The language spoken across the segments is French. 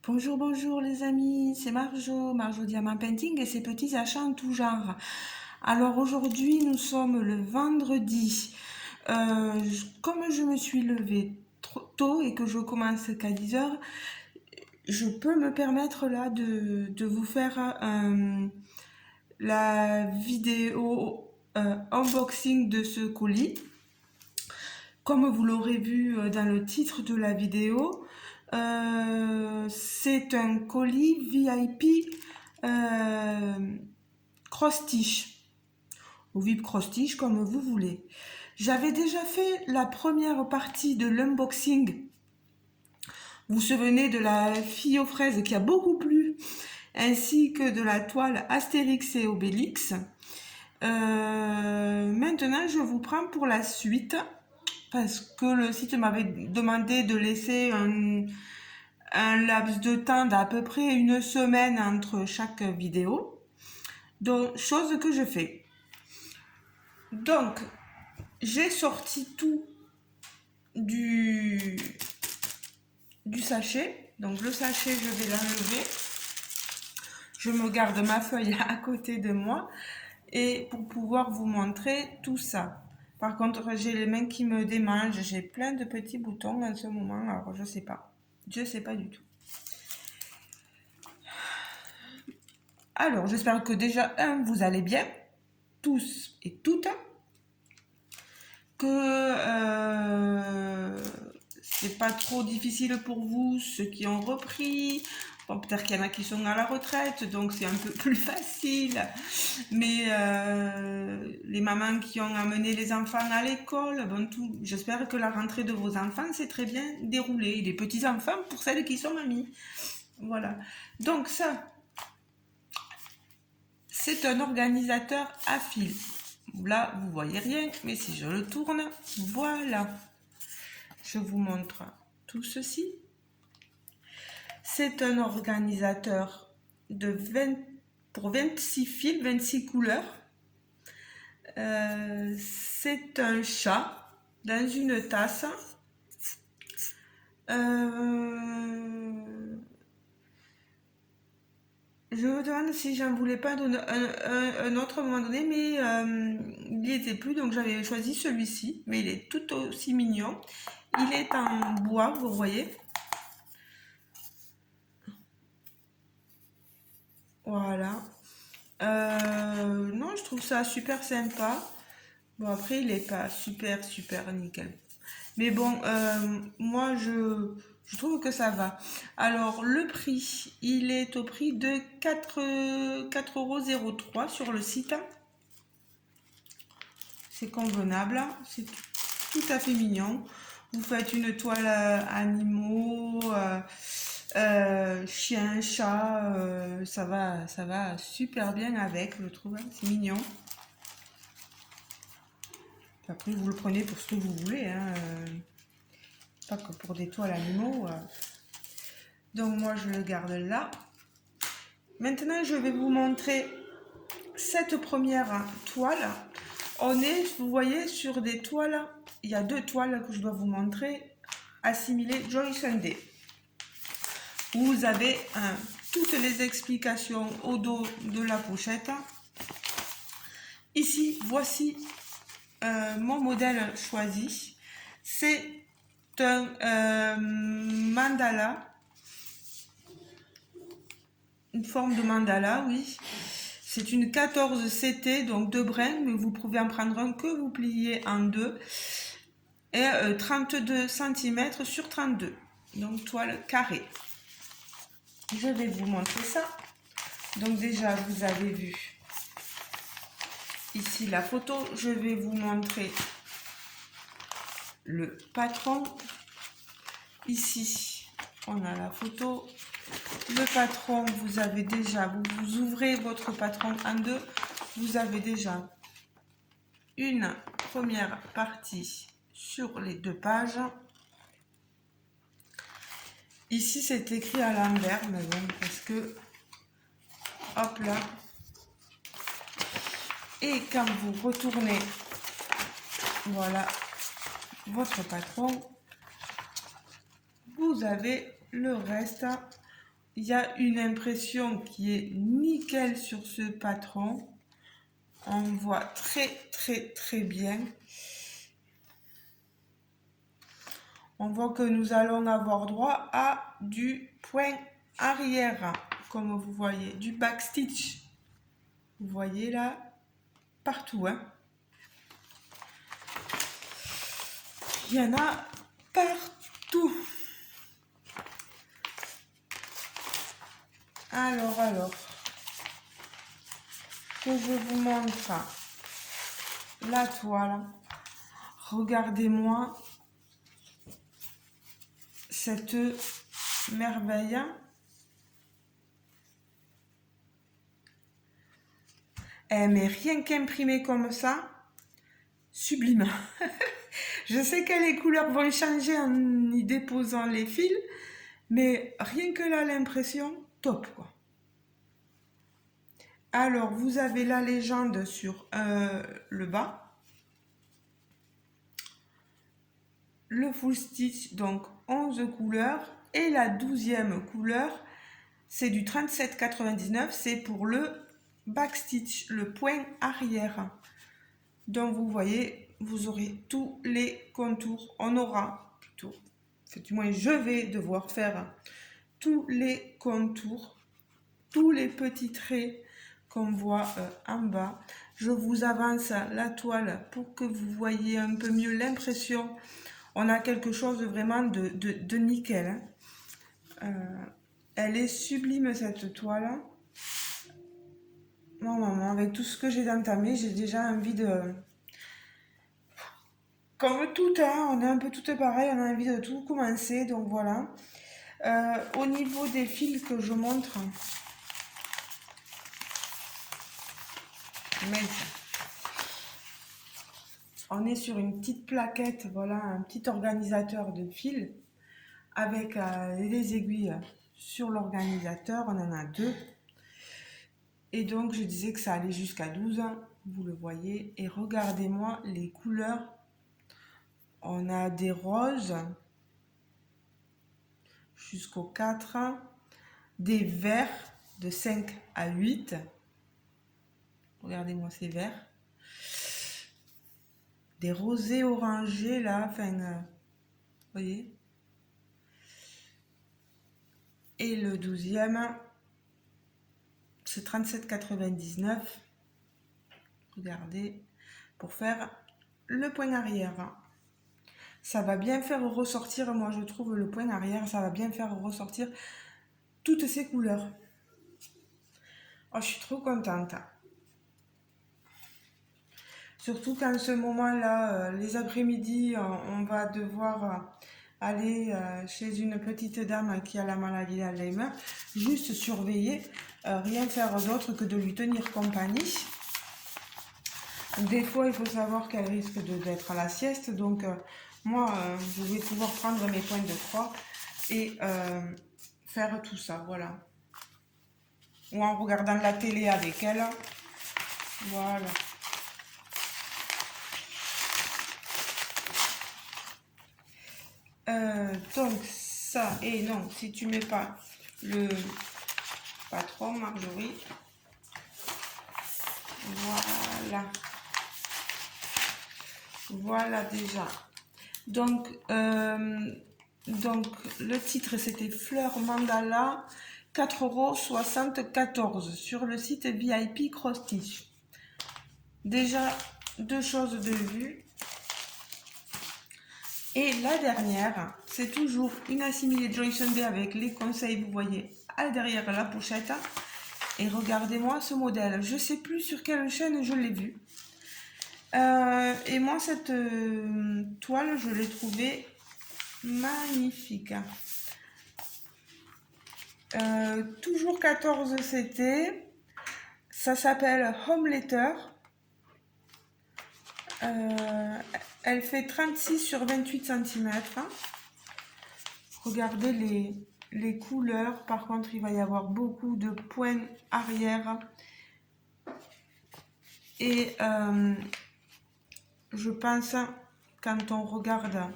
Bonjour, bonjour les amis, c'est Marjo Diamant Painting et ses petits achats en tout genre. Alors aujourd'hui nous sommes le vendredi. Comme je me suis levée trop tôt et que je commence qu'à 10 heures, je peux me permettre là de vous faire la vidéo unboxing de ce colis. Comme vous l'aurez vu dans le titre de la vidéo, c'est un colis VIP cross-stitch ou VIP cross-stitch comme vous voulez. J'avais déjà fait la première partie de l'unboxing. Vous vous souvenez de la fille aux fraises qui a beaucoup plu, ainsi que de la toile Astérix et Obélix. Maintenant, je vous prends pour la suite parce que le site m'avait demandé de laisser un laps de temps d'à peu près une semaine entre chaque vidéo. Donc, chose que je fais. Donc, j'ai sorti tout du sachet. Donc, le sachet, je vais l'enlever. Je me garde ma feuille à côté de moi et pour pouvoir vous montrer tout ça. Par contre, j'ai les mains qui me démangent. J'ai plein de petits boutons en ce moment. Alors, je sais pas. Je sais pas du tout. Alors, j'espère que déjà, vous allez bien, tous et toutes, que c'est pas trop difficile pour vous, ceux qui ont repris. Bon, peut-être qu'il y en a qui sont à la retraite, donc c'est un peu plus facile. Mais les mamans qui ont amené les enfants à l'école, bon, tout, j'espère que la rentrée de vos enfants s'est très bien déroulée. Des petits-enfants pour celles qui sont mamies. Voilà. Donc ça, c'est un organisateur à fil. Là, vous voyez rien, mais si je le tourne, voilà. Je vous montre tout ceci. C'est un organisateur pour 26 fils, 26 couleurs. C'est un chat dans une tasse. Je me demande si j'en voulais pas donner un autre à un moment donné, mais il n'y était plus, donc j'avais choisi celui-ci. Mais il est tout aussi mignon. Il est en bois, vous voyez. Voilà. Non, je trouve ça super sympa. Bon, après, il n'est pas super, super nickel. Mais bon, moi, je trouve que ça va. Alors, le prix, il est au prix de 4,03 € sur le site. C'est convenable, c'est tout à fait mignon. Vous faites une toile animaux, chien, chat, ça va super bien avec, je trouve. C'est mignon. Après, vous le prenez pour ce que vous voulez, hein, pas que pour des toiles animaux. Donc moi, je le garde là. Maintenant, je vais vous montrer cette première toile. On est, vous voyez, sur des toiles. Il y a deux toiles que je dois vous montrer. Assimilées Joy Sunday. Vous avez toutes les explications au dos de la pochette. Ici, voici mon modèle choisi. C'est un mandala. Une forme de mandala, oui. C'est une 14 CT, donc deux brins, mais vous pouvez en prendre un que vous pliez en deux. Et 32 cm sur 32. Donc toile carrée. Je vais vous montrer ça. Donc déjà, vous avez vu ici la photo. Je vais vous montrer le patron. Ici, on a la photo. Le patron, vous avez déjà, vous ouvrez votre patron en deux. Vous avez déjà une première partie sur les deux pages. Ici, c'est écrit à l'envers, mais bon, parce que, hop là. Et quand vous retournez, voilà, votre patron, vous avez le reste. il y a une impression qui est nickel sur ce patron. On voit très bien. On voit que nous allons avoir droit à du point arrière, comme vous voyez, du backstitch. Vous voyez là, partout, hein. Il y en a partout. Alors, que je vous montre la toile. Regardez-moi cette merveille. Mais rien qu'imprimé comme ça, sublime. Je sais que les couleurs vont changer en y déposant les fils, mais rien que là, l'impression, top quoi. Alors, vous avez la légende sur le bas. Le full stitch, donc 11 couleurs. Et la 12e couleur, c'est du 37,99. C'est pour le backstitch, le point arrière. Donc, vous voyez, vous aurez tous les contours. On aura plutôt, du moins, je vais devoir faire tous les contours, tous les petits traits qu'on voit en bas. Je vous avance la toile pour que vous voyez un peu mieux l'impression. On a quelque chose de vraiment de nickel. Elle est sublime cette toile. Bon, maman, avec tout ce que j'ai entamé, j'ai déjà envie de... Comme tout, hein, on est un peu toutes pareilles, on a envie de tout commencer, donc voilà. Au niveau des fils que je montre, on est sur une petite plaquette, voilà, un petit organisateur de fils avec les aiguilles sur l'organisateur, on en a 2. Et donc je disais que ça allait jusqu'à 12, vous le voyez. Et regardez-moi les couleurs. On a des roses jusqu'au 4, des verts de 5 à 8. Regardez-moi ces verts. Des rosés orangés là, enfin, vous voyez. Et le 12e, c'est 37,99. Regardez, pour faire le point arrière. Ça va bien faire ressortir, moi je trouve le point arrière, ça va bien faire ressortir toutes ces couleurs. Oh, je suis trop contente. Surtout qu'en ce moment-là, les après-midi, on va devoir aller chez une petite dame qui a la maladie d'Alzheimer, juste surveiller, rien faire d'autre que de lui tenir compagnie. Des fois, il faut savoir qu'elle risque d'être à la sieste, donc moi, je vais pouvoir prendre mes points de croix et faire tout ça, voilà. Ou en regardant la télé avec elle, voilà. Donc ça, et non, si tu mets pas le patron, Marjorie, voilà déjà. Donc le titre c'était Fleur Mandala, 4,74 € sur le site VIP Cross Stitch. Déjà 2 choses de vue. Et la dernière, c'est toujours une assimilée Joy Sunday avec les conseils, vous voyez, à derrière la pochette. Et regardez-moi ce modèle. Je ne sais plus sur quelle chaîne je l'ai vu. Et moi, cette toile, je l'ai trouvée magnifique. Toujours 14 CT. Ça s'appelle Home Letter. Elle fait 36 sur 28 cm. Regardez les couleurs. Par contre, il va y avoir beaucoup de points arrière. Et je pense, quand on regarde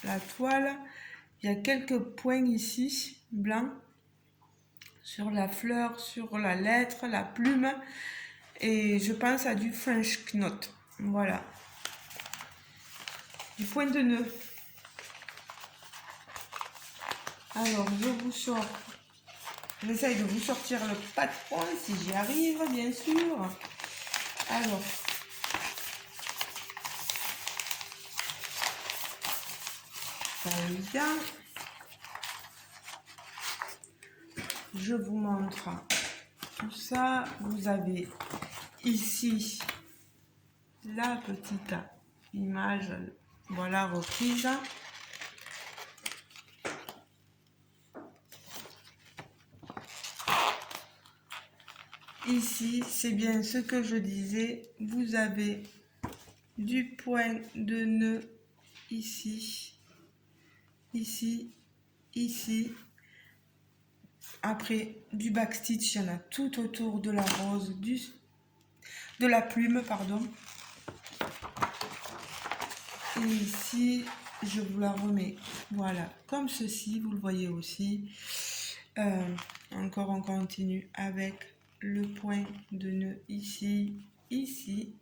la toile, il y a quelques points ici, blancs. sur la fleur, sur la lettre, la plume. Et je pense à du French knot. Voilà. Du point de nœud. Alors, je vous sors. J'essaye de vous sortir le patron si j'y arrive, bien sûr. Alors. Pas évident. Je vous montre tout ça. Vous avez ici la petite image, voilà, reprise. Ici, c'est bien ce que je disais, vous avez du point de nœud ici, ici, ici. Après, du backstitch, il y en a tout autour de la rose, de la plume, pardon. Et ici, je vous la remets, voilà, comme ceci, vous le voyez aussi. Encore, on continue avec le point de nœud ici, ici.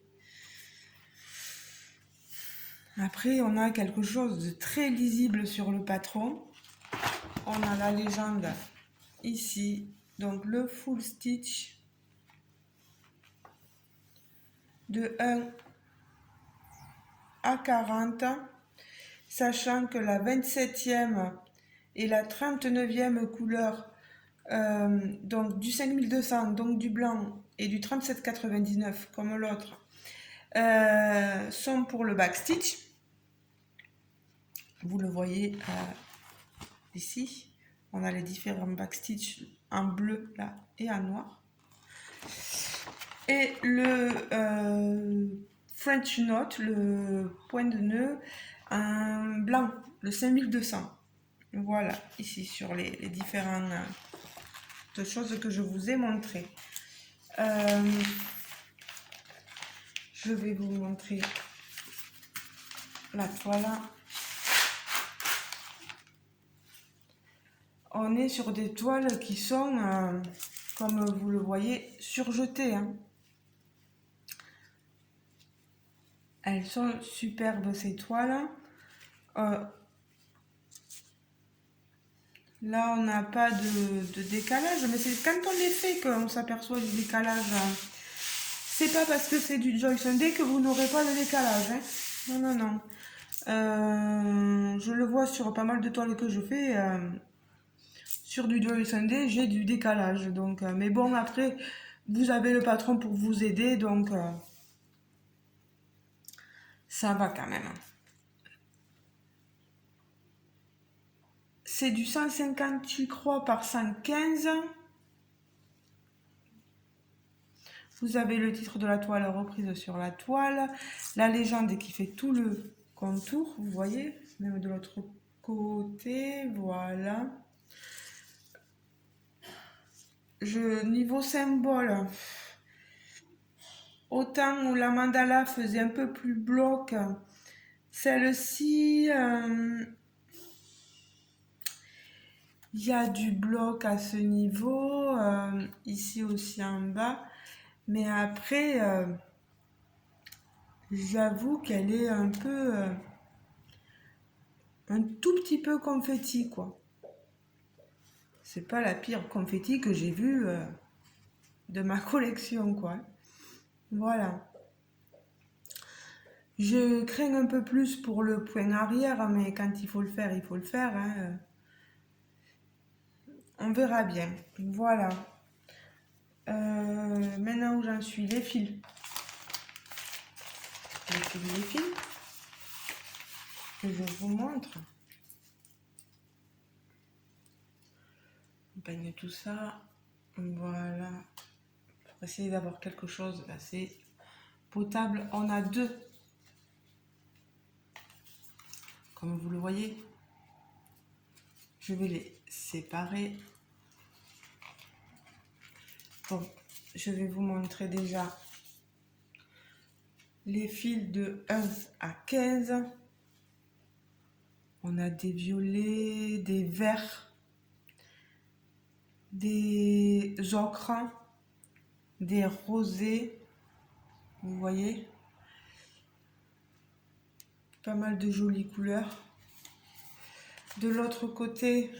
Après, on a quelque chose de très lisible sur le patron. On a la légende ici, donc le full stitch de 1 à 40, sachant que la 27e et la 39e couleur, donc du 5200, donc du blanc, et du 3799 comme l'autre, sont pour le backstitch. Vous le voyez ici, on a les différents backstitch en bleu là et en noir. Et le French knot, le point de nœud en blanc, le 5200. Voilà, ici sur les différentes choses que je vous ai montrées. Je vais vous montrer la toile. On est sur des toiles qui sont, comme vous le voyez, surjetées. Hein. Elles sont superbes ces toiles. Là, on n'a pas de décalage, mais c'est quand on les fait qu'on s'aperçoit du décalage. C'est pas parce que c'est du Joy Sunday que vous n'aurez pas de décalage. Hein. Non, non, non. Je le vois sur pas mal de toiles que je fais. Sur du Joy Sunday, j'ai du décalage. Donc, mais bon, après, vous avez le patron pour vous aider, donc ça va quand même. C'est du 158 croix par 115. Vous avez le titre de la toile reprise sur la toile. La légende qui fait tout le contour, vous voyez, même de l'autre côté, voilà. Niveau symbole, autant où la mandala faisait un peu plus bloc, celle-ci, il y a du bloc à ce niveau, ici aussi en bas, mais après, j'avoue qu'elle est un peu, un tout petit peu confetti, quoi. C'est pas la pire confetti que j'ai vue de ma collection, quoi. Voilà. Je crains un peu plus pour le point arrière, mais quand il faut le faire, il faut le faire. Hein. On verra bien. Voilà. Maintenant où j'en suis, les fils. Les fils que je vous montre. On peigne tout ça. Voilà. Pour essayer d'avoir quelque chose d'assez potable. On a deux. Comme vous le voyez. Je vais les séparer. Bon, je vais vous montrer déjà les fils de 1 à 15. On a des violets, des verts, des des ocres, des rosés, vous voyez, pas mal de jolies couleurs. De l'autre côté,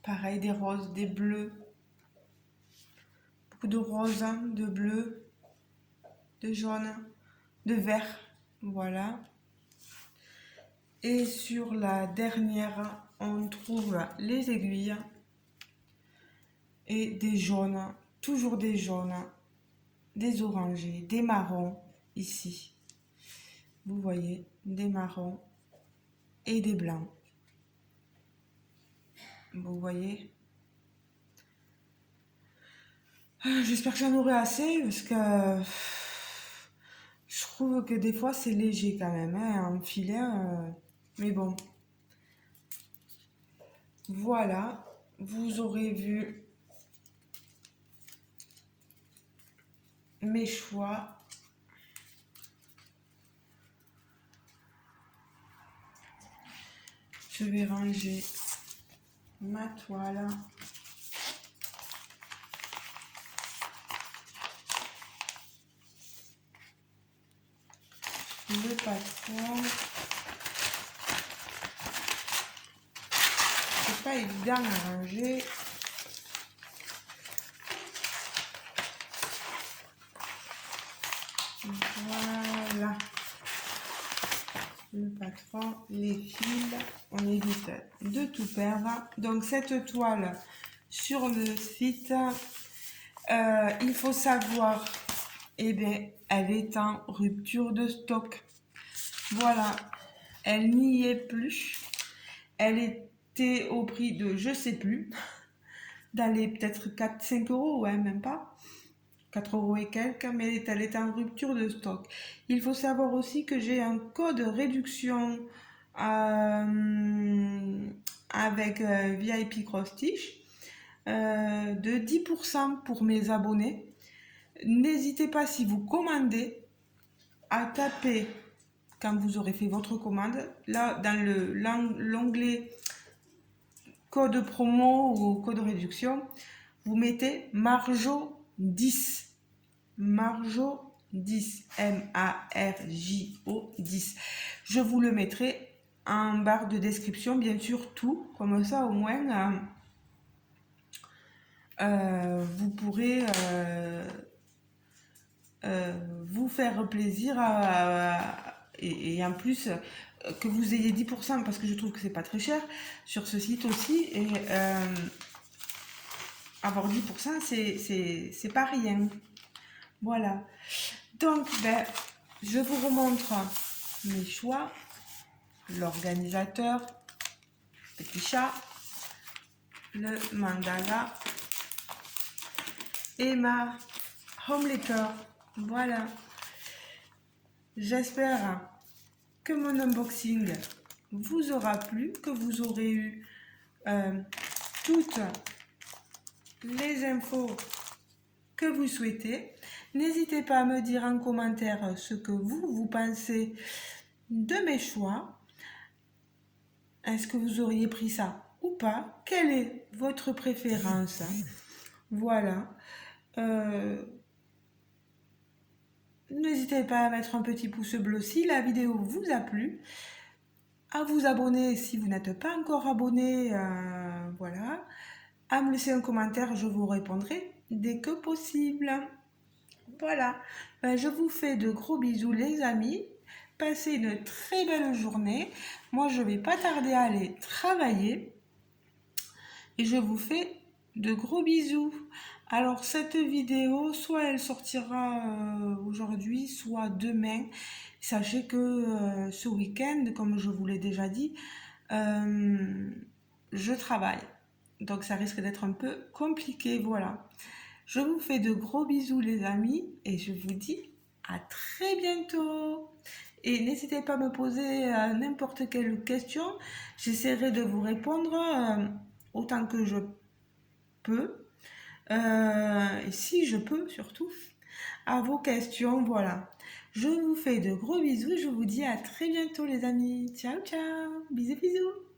pareil, des roses, des bleus, beaucoup de roses, de bleus, de jaunes, de verts, voilà. Et sur la dernière, on trouve les aiguilles et des jaunes, toujours des jaunes, des orangés, des marrons ici. Vous voyez, des marrons et des blancs. Vous voyez. J'espère que j'en aurai assez parce que je trouve que des fois c'est léger quand même, hein, un filet. Mais bon. Voilà, vous aurez vu mes choix. Je vais ranger ma toile. Le patron. C'est pas évident à ranger. Voilà. Le patron, les fils, on évite de tout perdre. Donc cette toile sur le site, il faut savoir, eh bien, elle est en rupture de stock. Voilà, elle n'y est plus. Elle était au prix de je sais plus, dans les peut-être 4-5 euros, ouais, même pas. 4 euros et quelques, mais elle est en rupture de stock. Il faut savoir aussi que j'ai un code réduction avec VIP Cross Stitch de 10% pour mes abonnés. N'hésitez pas, si vous commandez, à taper, quand vous aurez fait votre commande, là dans l'onglet code promo ou code réduction, vous mettez Marjo 10. Marjo 10, M-A-R-J-O 10. Je vous le mettrai en barre de description, bien sûr, tout. Comme ça, au moins, vous pourrez vous faire plaisir et en plus que vous ayez 10% parce que je trouve que c'est pas très cher sur ce site aussi. Et avoir 10%, c'est pas rien. Voilà. Donc, ben, je vous remontre mes choix. L'organisateur, petit chat, le mandala et ma homemaker. Voilà. J'espère que mon unboxing vous aura plu, que vous aurez eu toutes les infos que vous souhaitez. N'hésitez pas à me dire en commentaire ce que vous pensez de mes choix. Est-ce que vous auriez pris ça ou pas? Quelle est votre préférence? Voilà. N'hésitez pas à mettre un petit pouce bleu si la vidéo vous a plu. À vous abonner si vous n'êtes pas encore abonné. Voilà. À me laisser un commentaire, je vous répondrai dès que possible. Voilà. Je vous fais de gros bisous les amis. Passez une très belle journée. Moi, je vais pas tarder à aller travailler. Et je vous fais de gros bisous. Alors, cette vidéo, soit elle sortira aujourd'hui, soit demain. Sachez que ce week-end, comme je vous l'ai déjà dit, je travaille. Donc, ça risque d'être un peu compliqué. Voilà. Je vous fais de gros bisous les amis et je vous dis à très bientôt. Et n'hésitez pas à me poser n'importe quelle question. J'essaierai de vous répondre autant que je peux. Et si je peux surtout, à vos questions. Voilà. Je vous fais de gros bisous. Je vous dis à très bientôt les amis. Ciao, ciao. Bisous, bisous.